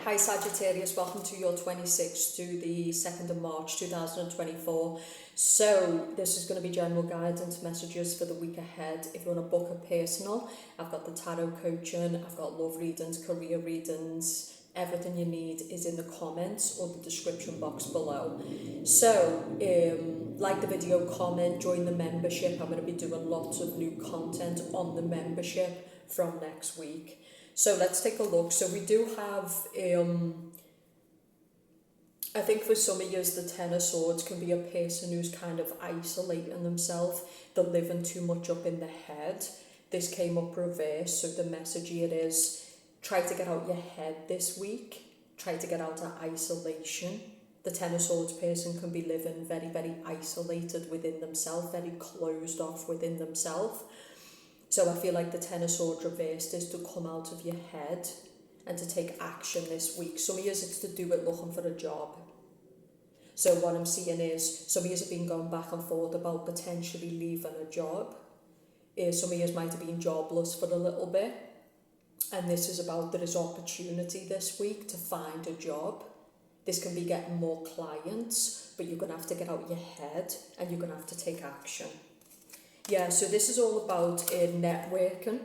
Hi Sagittarius, welcome to your 26th to the 2nd of March 2024. So this is going to be general guidance messages for the week ahead. If you want to book a personal, I've got the tarot coaching, I've got love readings, career readings, everything you need is in the comments or the description box below. So like the video, comment, join the membership. I'm going to be doing lots of new content on the membership from next week. So let's take a look. So we do have, I think for some of you, the Ten of Swords can be a person who's kind of isolating themselves. They're living too much up in the head. This came up reverse, so the message here is try to get out your head this week. Try to get out of isolation. The Ten of Swords person can be living very, very isolated within themselves, very closed off within themselves. So I feel like the Ten of Swords reversed is to come out of your head and to take action this week. Some of you it's to do with looking for a job. So what I'm seeing is some of you have been going back and forth about potentially leaving a job. Some of you might have been jobless for a little bit. And this is about there is opportunity this week to find a job. This can be getting more clients, but you're going to have to get out your head and you're going to have to take action. Yeah, so this is all about networking.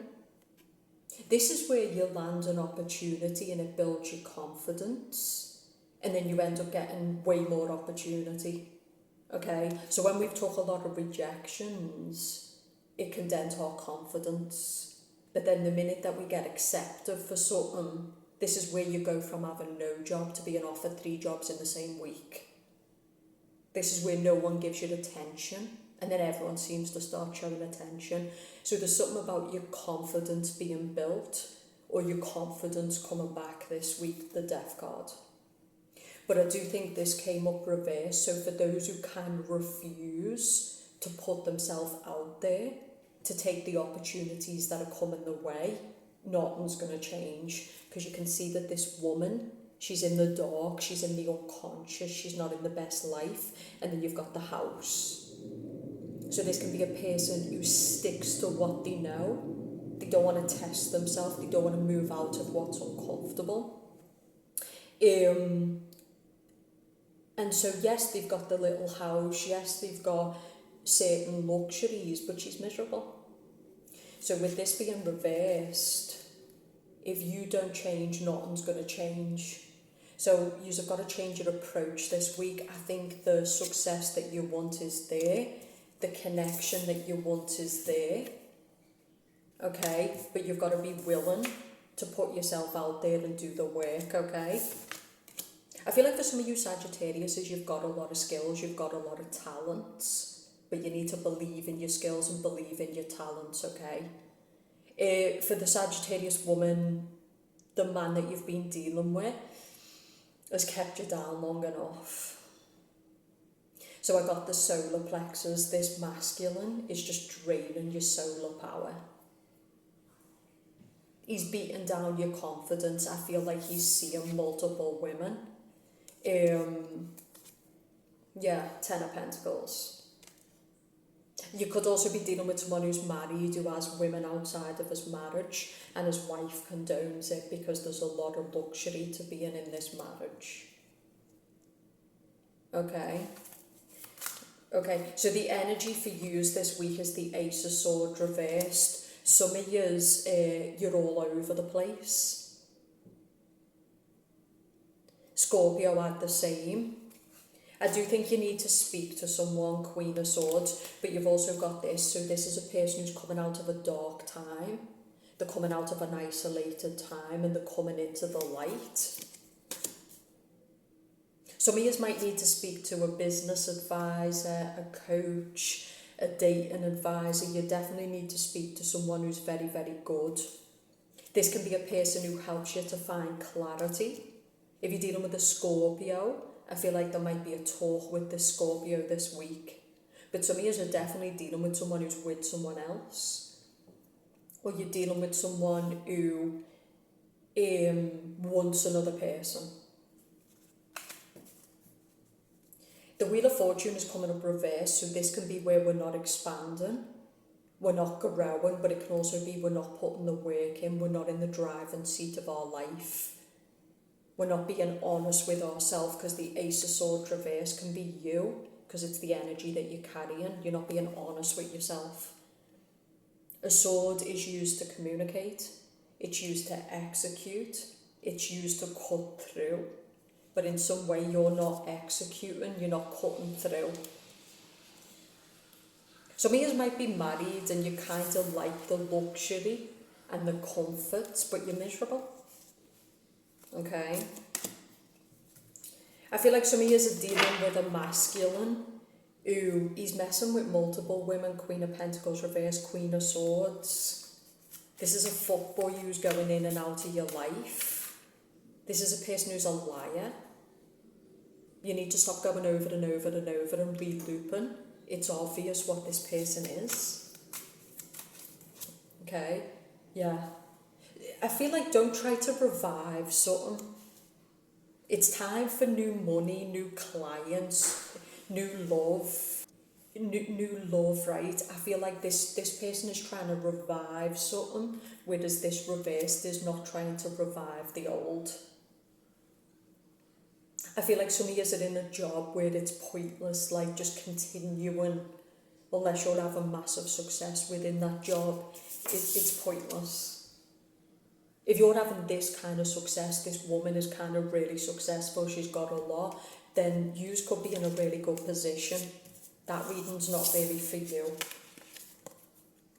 This is where you land an opportunity and it builds your confidence. And then you end up getting way more opportunity. Okay, so when we've took a lot of rejections, it can dent our confidence. But then the minute that we get accepted for something, this is where you go from having no job to being offered 3 jobs in the same week. This is where no one gives you attention. And then everyone seems to start showing attention. So there's something about your confidence being built or your confidence coming back this week, the Death card. But I do think this came up reverse. So for those who can refuse to put themselves out there, to take the opportunities that are coming their way, nothing's going to change. Because you can see that this woman, she's in the dark, she's in the unconscious, she's not in the best life. And then you've got the House. So this can be a person who sticks to what they know. They don't want to test themselves. They don't want to move out of what's uncomfortable. And so yes, they've got the little house. Yes, they've got certain luxuries, but she's miserable. So with this being reversed, if you don't change, nothing's going to change. So you've got to change your approach this week. I think the success that you want is there. The connection that you want is there, okay? But you've got to be willing to put yourself out there and do the work, okay? I feel like for some of you Sagittarius, you've got a lot of skills, you've got a lot of talents, but you need to believe in your skills and believe in your talents, okay? For the Sagittarius woman, the man that you've been dealing with has kept you down long enough. So I got the solar plexus. This masculine is just draining your solar power. He's beating down your confidence. I feel like he's seeing multiple women. Yeah, 10 of Pentacles. You could also be dealing with someone who's married, who has women outside of his marriage, and his wife condones it because there's a lot of luxury to being in this marriage. Okay, so the energy for you this week is the Ace of Swords reversed. Some of yous, you're all over the place. Scorpio had the same. I do think you need to speak to someone, Queen of Swords, but you've also got this. So this is a person who's coming out of a dark time. They're coming out of an isolated time and they're coming into the light. Some of you might need to speak to a business advisor, a coach, a dating advisor. You definitely need to speak to someone who's very, very good. This can be a person who helps you to find clarity. If you're dealing with a Scorpio, I feel like there might be a talk with the Scorpio this week. But some of you are definitely dealing with someone who's with someone else. Or you're dealing with someone who wants another person. The Wheel of Fortune is coming up reverse, so this can be where we're not expanding, we're not growing, but it can also be we're not putting the work in, we're not in the driving seat of our life. We're not being honest with ourselves, because the Ace of Swords reverse can be you, because it's the energy that you're carrying. You're not being honest with yourself. A sword is used to communicate. It's used to execute. It's used to cut through. But in some way you're not executing, you're not cutting through. Some of you might be married and you kind of like the luxury and the comforts, but you're miserable. Okay? I feel like some of you are dealing with a masculine who is messing with multiple women. Queen of Pentacles reverse, Queen of Swords. This is a fuckboy who's going in and out of your life. This is a person who's a liar. You need to stop going over and over and over and re-looping. It's obvious what this person is. Okay? Yeah. I feel like don't try to revive something. It's time for new money, new clients, new love. New love, right? I feel like this person is trying to revive something, whereas this reversed is not trying to revive the old. I feel like some of you are in a job where it's pointless, like just continuing, unless you're having massive success within that job. It's pointless. If you're having this kind of success, this woman is kind of really successful, she's got a lot, then you could be in a really good position. That reading's not really for you.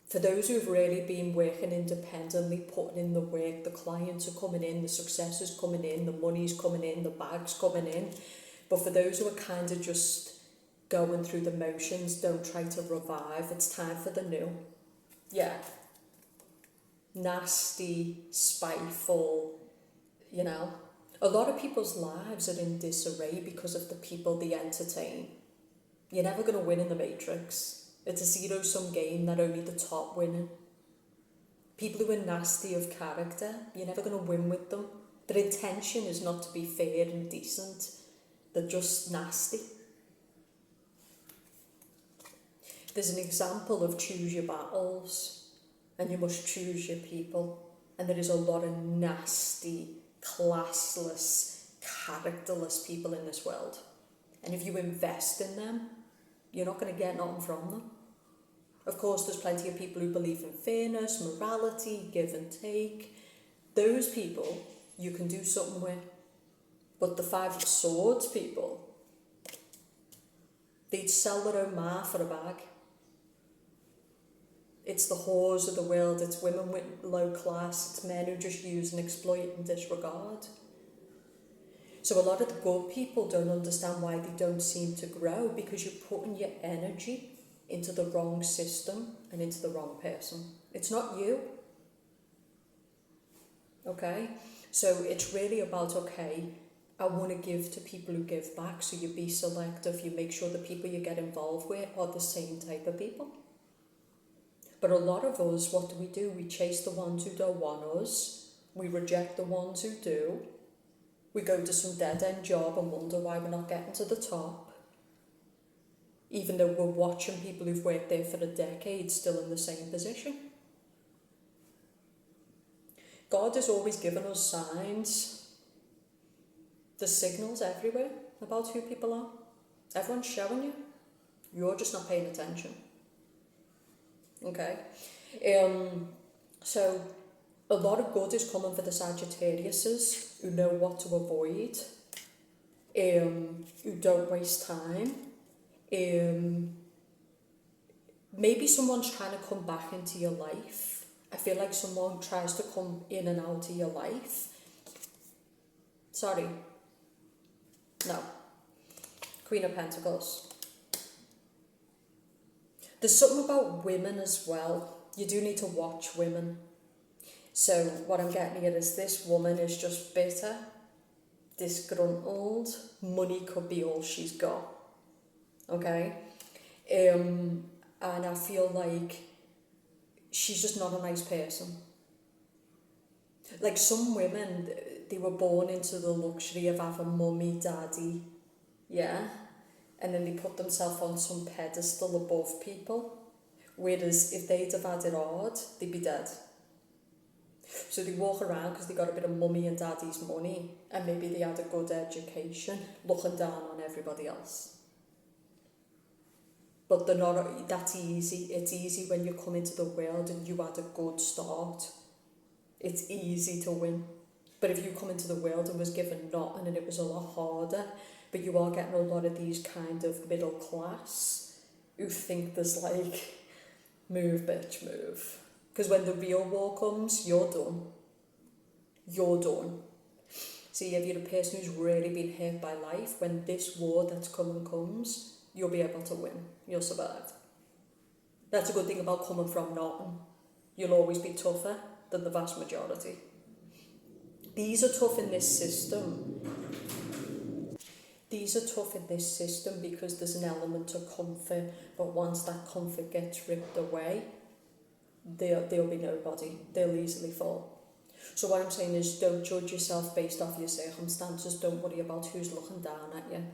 For those who've really been working independently, putting in the work, the clients are coming in, the success is coming in, the money's coming in, the bag's coming in. But for those who are kind of just going through the motions, don't try to revive. It's time for the new. Yeah. Nasty, spiteful, you know. A lot of people's lives are in disarray because of the people they entertain. You're never going to win in the Matrix. It's a zero-sum game that only the top winning. People who are nasty of character, you're never going to win with them. Their intention is not to be fair and decent. They're just nasty. There's an example of choose your battles, and you must choose your people. And there is a lot of nasty, classless, characterless people in this world. And if you invest in them, you're not going to get nothing from them. Of course, there's plenty of people who believe in fairness, morality, give and take. Those people you can do something with. But the Five of Swords people, they'd sell their own ma for a bag. It's the whores of the world, it's women with low class, it's men who just use and exploit and disregard. So a lot of the good people don't understand why they don't seem to grow, because you're putting your energy into the wrong system and into the wrong person. It's not you. Okay? So it's really about, okay, I want to give to people who give back, so you be selective, you make sure the people you get involved with are the same type of people. But a lot of us, what do? We chase the ones who don't want us, we reject the ones who do. We go to some dead-end job and wonder why we're not getting to the top, even though we're watching people who've worked there for a decade still in the same position. God has always given us signs. There's signals everywhere about who people are. Everyone's showing you. You're just not paying attention. Okay? So a lot of good is coming for the Sagittariuses who know what to avoid, who don't waste time. Maybe someone's trying to come back into your life. I feel like someone tries to come in and out of your life. Sorry. No. Queen of Pentacles. There's something about women as well. You do need to watch women. So what I'm getting here is this woman is just bitter, disgruntled. Money could be all she's got. Okay? And I feel like she's just not a nice person. Like some women, they were born into the luxury of having mummy, daddy, yeah? And then they put themselves on some pedestal above people. Whereas if they'd have had it hard, they'd be dead. So they walk around because they got a bit of mummy and daddy's money, and maybe they had a good education, looking down on everybody else. But they're not, that's easy. It's easy when you come into the world and you had a good start. It's easy to win. But if you come into the world and was given nothing and it was a lot harder, but you are getting a lot of these kind of middle class who think there's like, move bitch, move. Because when the real war comes, you're done. You're done. See, if you're a person who's really been hurt by life, when this war that's coming comes, you'll be able to win. You'll survive. That's a good thing about coming from nothing. You'll always be tougher than the vast majority. These are tough in this system. These are tough in this system because there's an element of comfort, but once that comfort gets ripped away, they'll be nobody. They'll easily fall. So what I'm saying is, don't judge yourself based off your circumstances. Don't worry about who's looking down at you.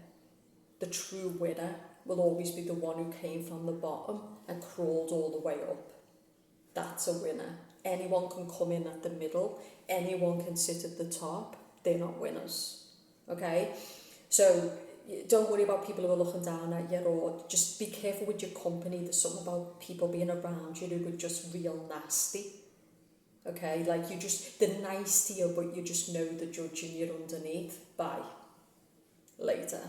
The true winner will always be the one who came from the bottom and crawled all the way up. That's a winner. Anyone can come in at the middle. Anyone can sit at the top. They're not winners. Okay? So don't worry about people who are looking down at you, or just be careful with your company. There's something about people being around you who are just real nasty. Okay? Like they're nice to you, but you just know the judging you're underneath. Bye. Later.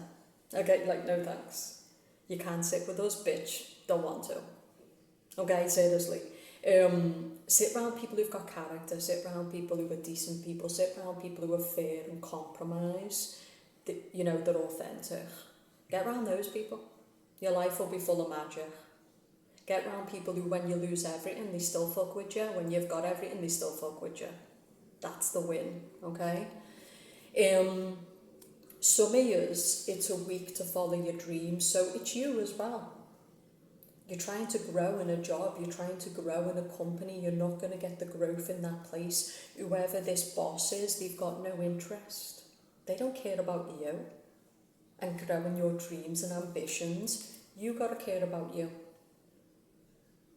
Okay, like, no thanks. You can't sit with us, bitch. Don't want to. Okay, seriously. Sit around people who've got character, sit around people who are decent people, sit around people who are fair and compromise, they're authentic. Get around those people. Your life will be full of magic. Get around people who, when you lose everything, they still fuck with you. When you've got everything, they still fuck with you. That's the win, okay? Some of yous, it's a week to follow your dreams, so it's you as well. You're trying to grow in a job, you're trying to grow in a company, you're not going to get the growth in that place. Whoever this boss is, they've got no interest. They don't care about you and growing your dreams and ambitions. You got to care about you.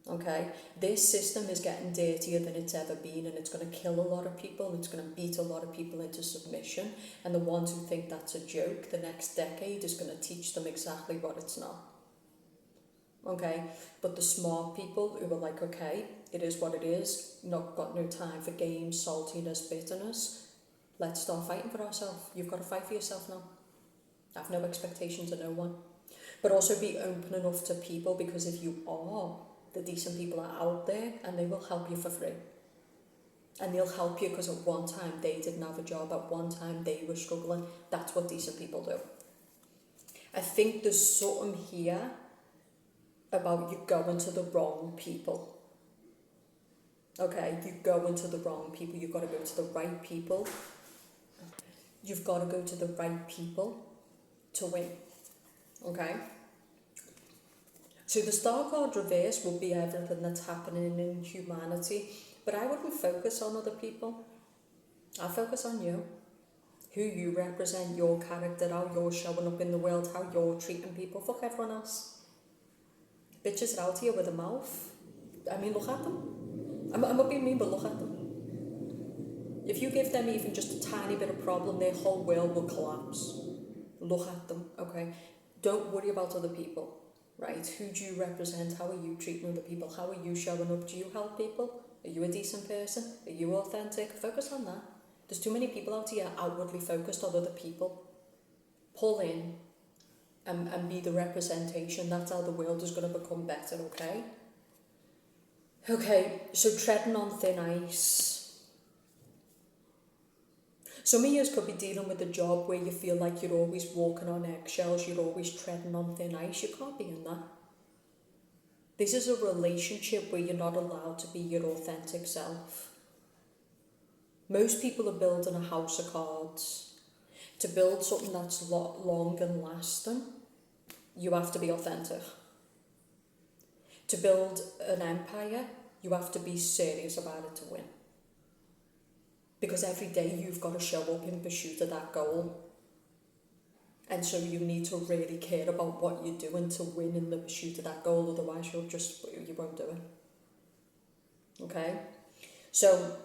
Okay? This system is getting dirtier than it's ever been, and it's going to kill a lot of people. It's going to beat a lot of people into submission. And the ones who think that's a joke, the next decade is going to teach them exactly what it's not. Okay? But the smart people who are like, okay, it is what it is, not got no time for games, saltiness, bitterness, let's start fighting for ourselves. You've got to fight for yourself now. Have no expectations of no one. But also be open enough to people, because if you are, the decent people are out there and they will help you for free. And they'll help you because at one time they didn't have a job, at one time they were struggling. That's what decent people do. I think there's something here about you going to the wrong people. Okay, you go into the wrong people. You've got to go to the right people. You've got to go to the right people to win. Okay? So the star card reverse will be everything that's happening in humanity, but I wouldn't focus on other people. I focus on you. Who you represent, your character, how you're showing up in the world, how you're treating people. Fuck everyone else. Bitches are out here with a mouth. I mean, look at them. I'm not being mean, but look at them. If you give them even just a tiny bit of problem, their whole world will collapse. Look at them, okay? Don't worry about other people. Right, who do you represent? How are you treating other people? How are you showing up? Do you help people? Are you a decent person? Are you authentic? Focus on that. There's too many people out here outwardly focused on other people. Pull in and be the representation. That's how the world is going to become better, okay? Okay, so treading on thin ice. Some of you could be dealing with a job where you feel like you're always walking on eggshells, you're always treading on thin ice. You can't be in that. This is a relationship where you're not allowed to be your authentic self. Most people are building a house of cards. To build something that's long and lasting, you have to be authentic. To build an empire, you have to be serious about it to win. Because every day you've got to show up in pursuit of that goal. And so you need to really care about what you're doing to win in the pursuit of that goal, otherwise you won't do it. Okay? So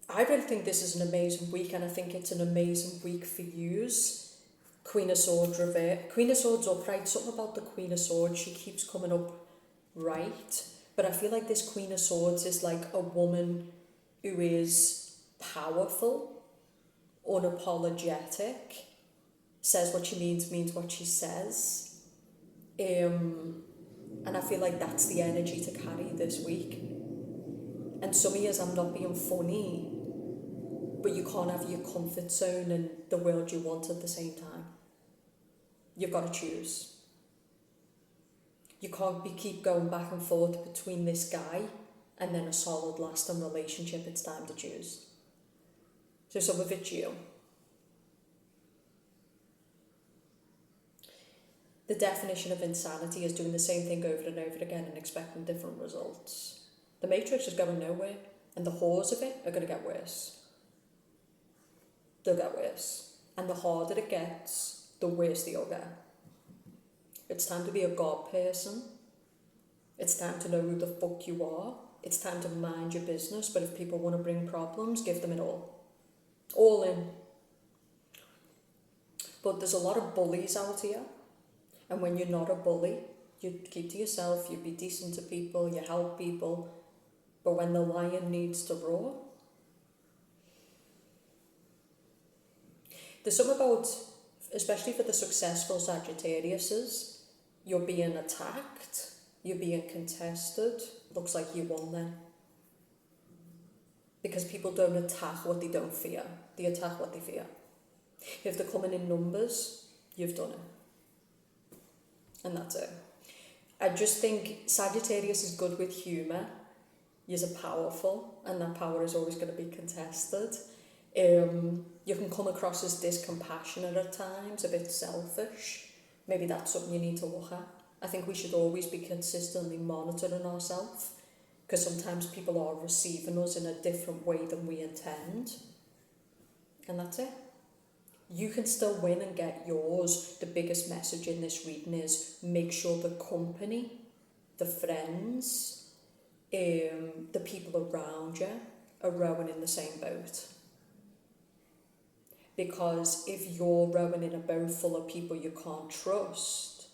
I really think this is an amazing week, and I think it's an amazing week for yous. Queen of Swords reverse. Queen of Swords upright. Something about the Queen of Swords, she keeps coming up right. But I feel like this Queen of Swords is like a woman who is powerful, unapologetic, says what she means what she says. And I feel like that's the energy to carry this week. And some years I'm not being funny, but you can't have your comfort zone and the world you want at the same time. You've got to choose. You can't keep going back and forth between this guy and then a solid lasting relationship. It's time to choose. So some of it's you. The definition of insanity is doing the same thing over and over again and expecting different results. The Matrix is going nowhere, and the horrors of it are going to get worse. They'll get worse. And the harder it gets, the worse they'll get. It's time to be a God person. It's time to know who the fuck you are. It's time to mind your business, but if people want to bring problems, give them it all. All in. But there's a lot of bullies out here. And when you're not a bully, you keep to yourself, you be decent to people, you help people. But when the lion needs to roar, there's something about, especially for the successful Sagittariuses, you're being attacked, you're being contested, looks like you won then. Because people don't attack what they don't fear, they attack what they fear. If they're coming in numbers, you've done it. And that's it. I just think Sagittarius is good with humour. You're powerful, and that power is always going to be contested. You can come across as discompassionate at times, a bit selfish. Maybe that's something you need to look at. I think we should always be consistently monitoring ourselves, because sometimes people are receiving us in a different way than we intend. And that's it. You can still win and get yours. The biggest message in this reading is make sure the company, the friends, the people around you are rowing in the same boat. Because if you're rowing in a boat full of people you can't trust,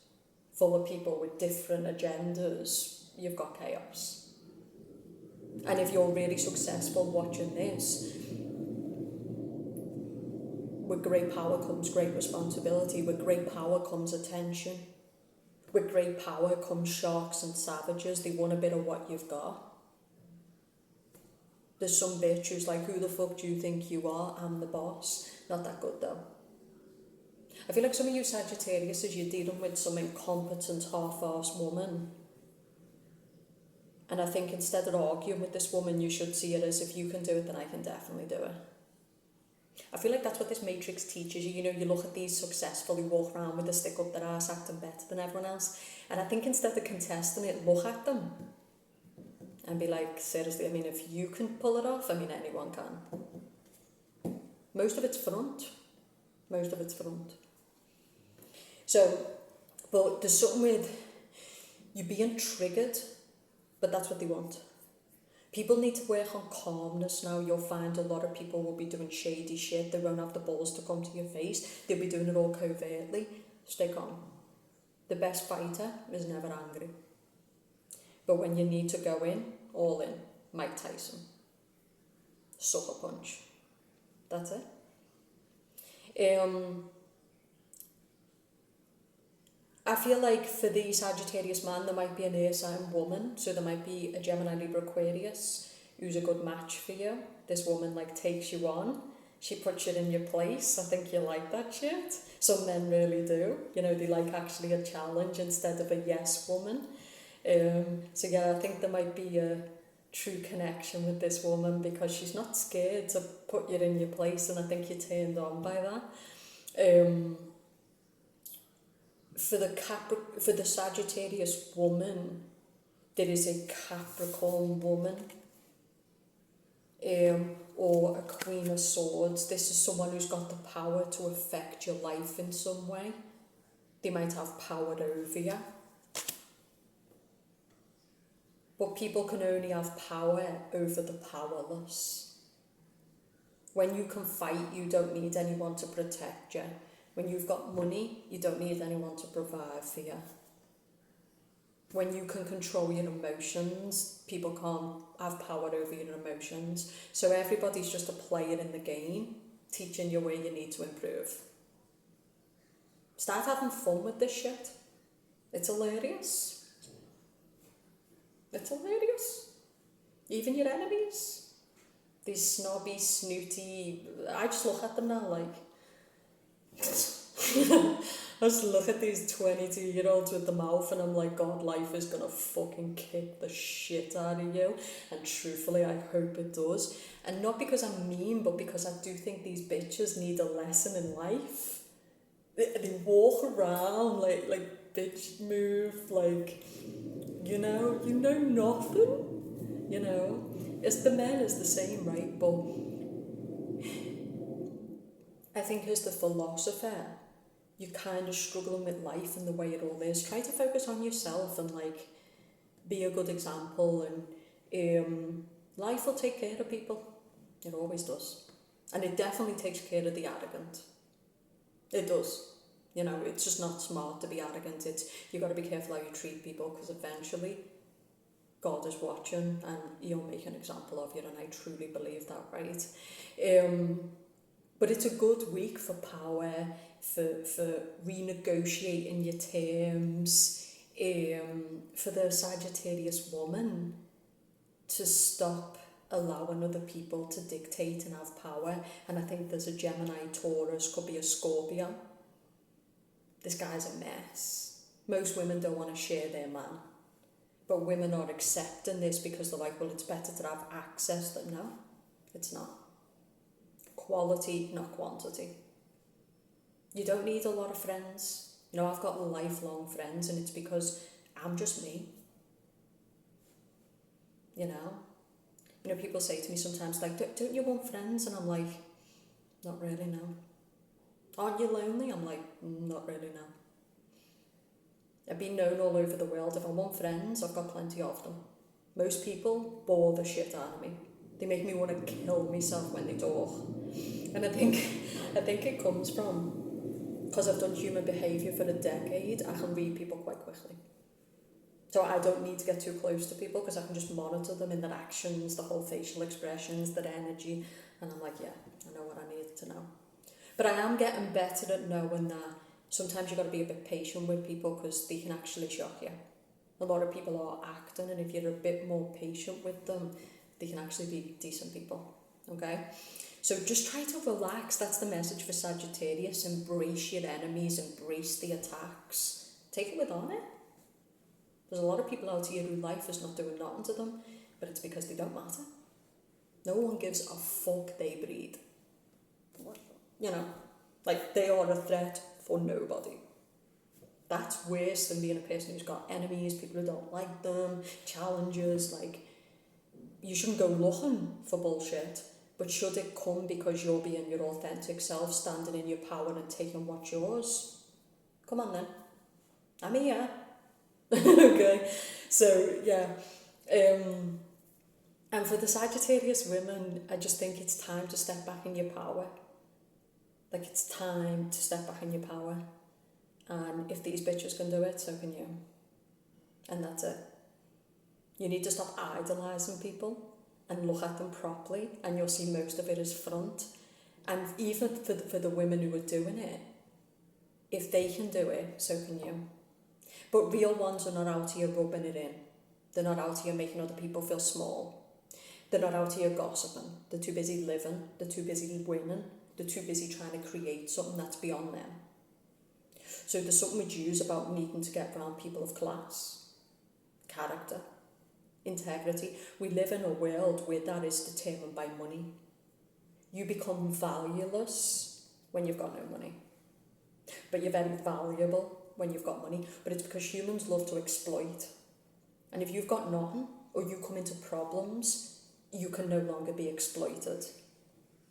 full of people with different agendas, you've got chaos. And if you're really successful watching this, with great power comes great responsibility. With great power comes attention. With great power comes sharks and savages. They want a bit of what you've got. There's some bitch who's like, who the fuck do you think you are? I'm the boss. Not that good though. I feel like some of you Sagittarius, as you're dealing with some incompetent, half-arsed woman. And I think instead of arguing with this woman, you should see it as, if you can do it, then I can definitely do it. I feel like that's what this Matrix teaches you. You know, you look at these successful who walk around with a stick up their arse acting better than everyone else. And I think instead of contesting it, look at them and be like, seriously, I mean, if you can pull it off, I mean, anyone can. Most of it's front. Most of it's front. So, but there's something with you being triggered, but that's what they want. People need to work on calmness now. You'll find a lot of people will be doing shady shit. They won't have the balls to come to your face. They'll be doing it all covertly. Stay calm. The best fighter is never angry. But when you need to go in, all in. Mike Tyson. Sucker punch. That's it. I feel like for the Sagittarius man, there might be an air sign woman. So there might be a Gemini, Libra, Aquarius who's a good match for you. This woman like takes you on. She puts you in your place. I think you like that shit. Some men really do. You know, they like actually a challenge instead of a yes woman. So yeah, I think there might be a true connection with this woman because she's not scared to put you in your place, and I think you're turned on by that. For the Sagittarius woman, there is a Capricorn woman, or a Queen of Swords. This is someone who's got the power to affect your life in some way. They might have power over you. But people can only have power over the powerless. When you can fight, you don't need anyone to protect you. When you've got money, you don't need anyone to provide for you. When you can control your emotions, people can't have power over your emotions. So everybody's just a player in the game, teaching you where you need to improve. Start having fun with this shit. It's hilarious. It's hilarious. Even your enemies. These snobby, snooty... I just look at them now like... I just look at these 22-year-olds with the mouth and I'm like, God, life is gonna fucking kick the shit out of you. And truthfully, I hope it does. And not because I'm mean, but because I do think these bitches need a lesson in life. They walk around like bitch move, like, you know nothing. You know, it's the men is the same, right? But I think as the philosopher, you're kind of struggling with life and the way it all is. Try to focus on yourself and like be a good example, and life will take care of people. It always does. And it definitely takes care of the arrogant. It does. You know, it's just not smart to be arrogant. You got to be careful how you treat people, because eventually God is watching and he'll make an example of you, and I truly believe that, right? But it's a good week for power, for renegotiating your terms, for the Sagittarius woman to stop allowing other people to dictate and have power. And I think there's a Gemini, Taurus, could be a Scorpio. This guy's a mess. Most women don't want to share their man, but women are accepting this because they're like, well, it's better to have access than no. It's not. Quality, not quantity. You don't need a lot of friends. You know, I've got lifelong friends, and it's because I'm just me. You know, people say to me sometimes, like, don't you want friends? And I'm like, not really, no. Aren't you lonely? I'm like, not really, no. I've been known all over the world. If I want friends, I've got plenty of them. Most people bore the shit out of me. They make me want to kill myself when they talk. And I think it comes from, because I've done human behaviour for a decade, I can read people quite quickly. So I don't need to get too close to people, because I can just monitor them in their actions, the whole facial expressions, their energy, and I'm like, yeah, I know what I need to know. But I am getting better at knowing that sometimes you've got to be a bit patient with people, because they can actually shock you. A lot of people are acting, and if you're a bit more patient with them, they can actually be decent people, okay? So just try to relax. That's the message for Sagittarius. Embrace your enemies, embrace the attacks. Take it with honour. There's a lot of people out here who life is not doing nothing to them, but it's because they don't matter. No one gives a fuck they breed. You know, like they are a threat for nobody. That's worse than being a person who's got enemies, people who don't like them, challenges. Like, you shouldn't go looking for bullshit, but should it come because you're being your authentic self, standing in your power and taking what's yours? Come on then. I'm here. Okay. So, yeah. And for the Sagittarius women, I just think it's time to step back in your power. Like, it's time to step back in your power. And if these bitches can do it, so can you. And that's it. You need to stop idolising people and look at them properly, and you'll see most of it is front. And even for the women who are doing it, if they can do it, so can you. But real ones are not out here rubbing it in. They're not out here making other people feel small. They're not out here gossiping. They're too busy living. They're too busy winning. They're too busy trying to create something that's beyond them. So there's something with Jews about needing to get around people of class, character, integrity. We live in a world where that is determined by money. You become valueless when you've got no money. But you're very valuable when you've got money. But it's because humans love to exploit. And if you've got nothing, or you come into problems, you can no longer be exploited.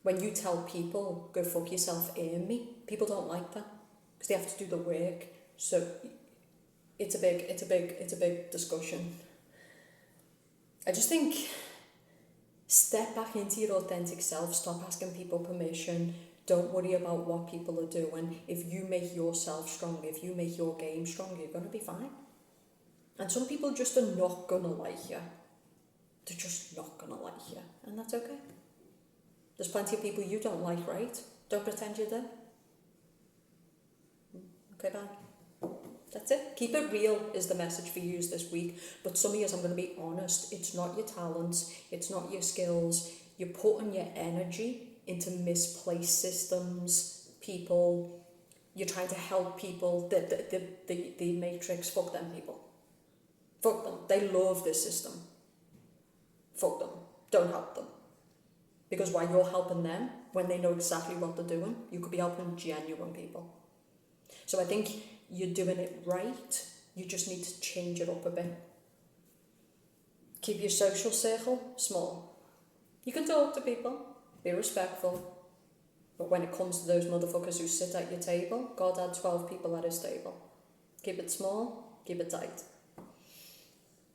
When you tell people, go fuck yourself, earn me, people don't like that, because they have to do the work. So it's a big discussion. I just think Step back into your authentic self. Stop asking people permission. Don't worry about what people are doing. If you make yourself strong, if you make your game strong, you're going to be fine. And some people just are not going to like you. They're just not going to like you. And that's okay. There's plenty of people you don't like, right? Don't pretend you do. Okay, bye. That's it. Keep it real is the message for you this week. But some of you, I'm going to be honest, it's not your talents, it's not your skills. You're putting your energy into misplaced systems, people. You're trying to help people. The matrix, fuck them people. Fuck them. They love this system. Fuck them. Don't help them. Because while you're helping them, when they know exactly what they're doing, you could be helping genuine people. So I think you're doing it right. You just need to change it up a bit. Keep your social circle small. You can talk to people, be respectful. But when it comes to those motherfuckers who sit at your table, God had 12 people at his table. Keep it small, keep it tight.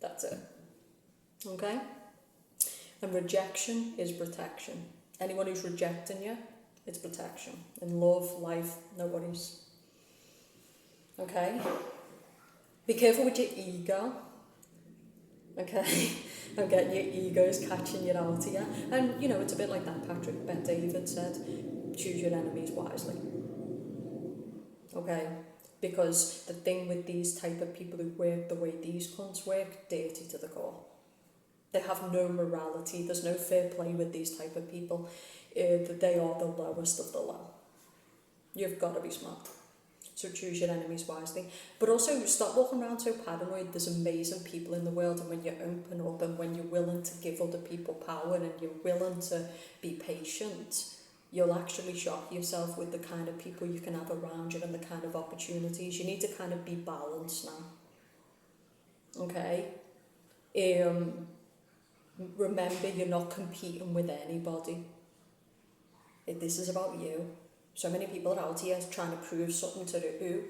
That's it. Okay? And rejection is protection. Anyone who's rejecting you, it's protection. In love, life, no worries. Okay? Be careful with your ego. Okay? Don't get your egos catching you out here. And, you know, it's a bit like that Patrick Bet David said, choose your enemies wisely. Okay? Because the thing with these type of people who work the way these cunts work, dirty to the core. They have no morality. There's no fair play with these type of people. They are the lowest of the low. You've got to be smart. So choose your enemies wisely. But also stop walking around so paranoid. There's amazing people in the world, and when you open up and when you're willing to give other people power and you're willing to be patient, you'll actually shock yourself with the kind of people you can have around you and the kind of opportunities. You need to kind of be balanced now. Okay? Remember, you're not competing with anybody. This is about you. So many people are out here trying to prove something to the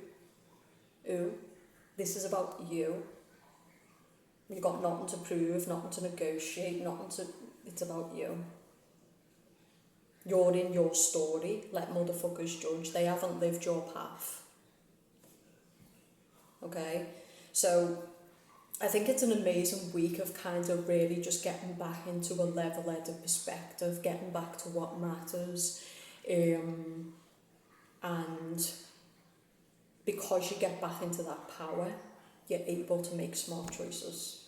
who. This is about you. You've got nothing to prove, nothing to negotiate, it's about you. You're in your story. Let motherfuckers judge. They haven't lived your path. Okay? So I think it's an amazing week of kind of really just getting back into a level-headed perspective, getting back to what matters. And because you get back into that power, you're able to make smart choices.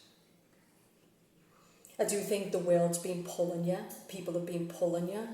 I do think the world's been pulling you, people have been pulling you,